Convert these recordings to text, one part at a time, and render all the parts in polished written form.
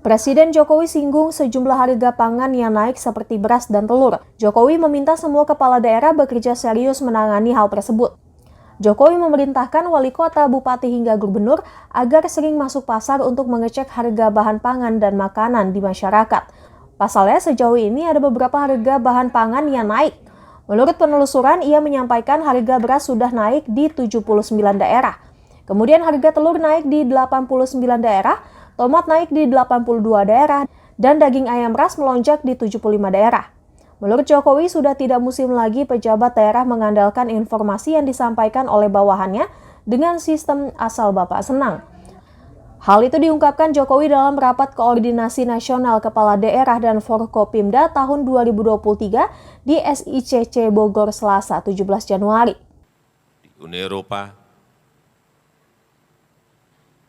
Presiden Jokowi singgung sejumlah harga pangan yang naik seperti beras dan telur. Jokowi meminta semua kepala daerah bekerja serius menangani hal tersebut. Jokowi memerintahkan wali kota, bupati hingga gubernur agar sering masuk pasar untuk mengecek harga bahan pangan dan makanan di masyarakat. Pasalnya sejauh ini ada beberapa harga bahan pangan yang naik. Menurut penelusuran, ia menyampaikan harga beras sudah naik di 79 daerah. Kemudian harga telur naik di 89 daerah, tomat naik di 82 daerah, dan daging ayam ras melonjak di 75 daerah. Menurut Jokowi, sudah tidak musim lagi pejabat daerah mengandalkan informasi yang disampaikan oleh bawahannya dengan sistem asal Bapak senang. Hal itu diungkapkan Jokowi dalam rapat koordinasi nasional kepala daerah dan Forkopimda tahun 2023 di SICC Bogor Selasa 17 Januari. Di Uni Eropa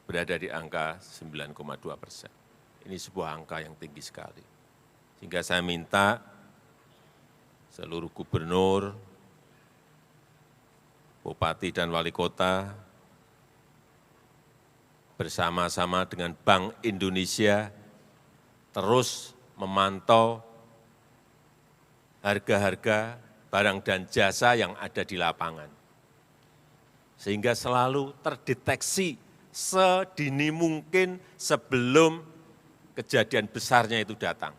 berada di angka 9,2%. Ini sebuah angka yang tinggi sekali. Sehingga saya minta seluruh gubernur, bupati dan wali kota bersama-sama dengan Bank Indonesia terus memantau harga-harga barang dan jasa yang ada di lapangan. Sehingga selalu terdeteksi sedini mungkin sebelum kejadian besarnya itu datang.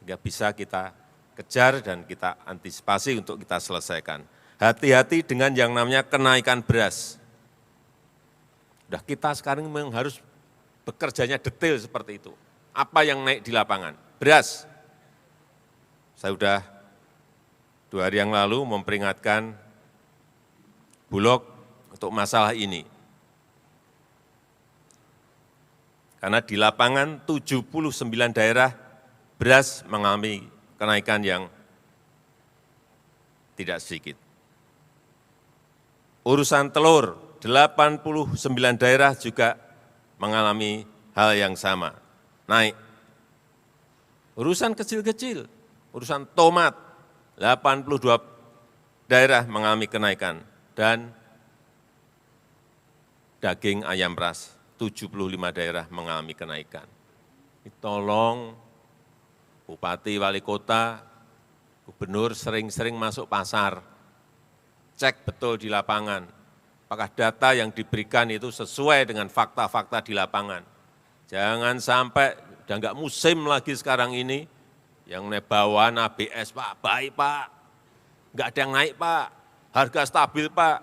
Sehingga bisa kita kejar dan kita antisipasi untuk kita selesaikan. Hati-hati dengan yang namanya kenaikan beras. Udah kita sekarang memang harus bekerjanya detail seperti itu. Apa yang naik di lapangan? Beras. Saya sudah 2 hari yang lalu memperingatkan Bulog untuk masalah ini. Karena di lapangan 79 daerah beras mengalami kenaikan yang tidak sedikit. Urusan telur, 89 daerah juga mengalami hal yang sama, naik. Urusan kecil-kecil, urusan tomat, 82 daerah mengalami kenaikan. Dan daging ayam ras, 75 daerah mengalami kenaikan. Tolong bupati, wali kota, gubernur sering-sering masuk pasar, cek betul di lapangan. Apakah data yang diberikan itu sesuai dengan fakta-fakta di lapangan. Jangan sampai, udah nggak musim lagi sekarang ini, yang naik bawaan ABS, Pak, baik Pak, nggak ada yang naik Pak, harga stabil Pak.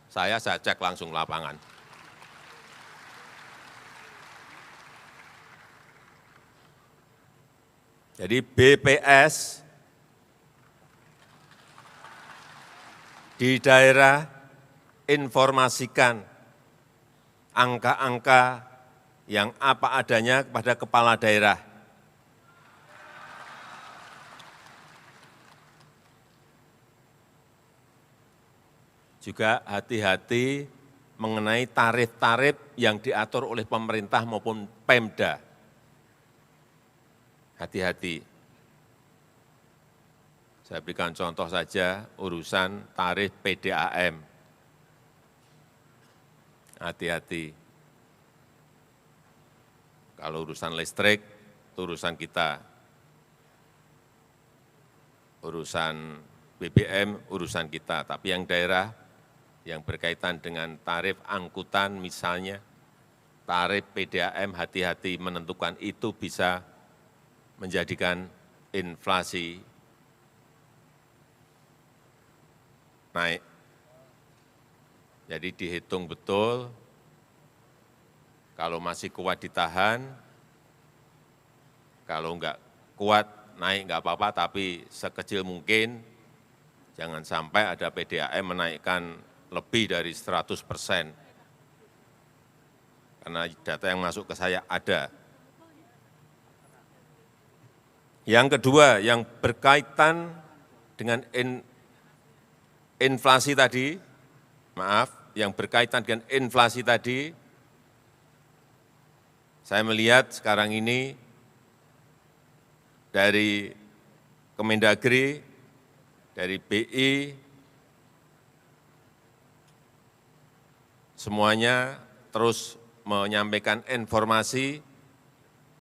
Saya cek langsung lapangan. Jadi BPS di daerah informasikan angka-angka yang apa adanya kepada kepala daerah. Juga hati-hati mengenai tarif-tarif yang diatur oleh pemerintah maupun Pemda. Hati-hati. Saya berikan contoh saja urusan tarif PDAM. Hati-hati. Kalau urusan listrik, itu urusan kita. Urusan BBM, urusan kita. Tapi yang daerah, yang berkaitan dengan tarif angkutan misalnya, tarif PDAM, hati-hati menentukan itu bisa menjadikan inflasi naik. Jadi dihitung betul, kalau masih kuat ditahan, kalau enggak kuat naik enggak apa-apa, tapi sekecil mungkin jangan sampai ada PDAM menaikkan lebih dari 100%. Karena data yang masuk ke saya ada. Yang kedua, yang berkaitan dengan inflasi tadi, yang berkaitan dengan inflasi tadi, saya melihat sekarang ini dari Kemendagri, dari BI, semuanya terus menyampaikan informasi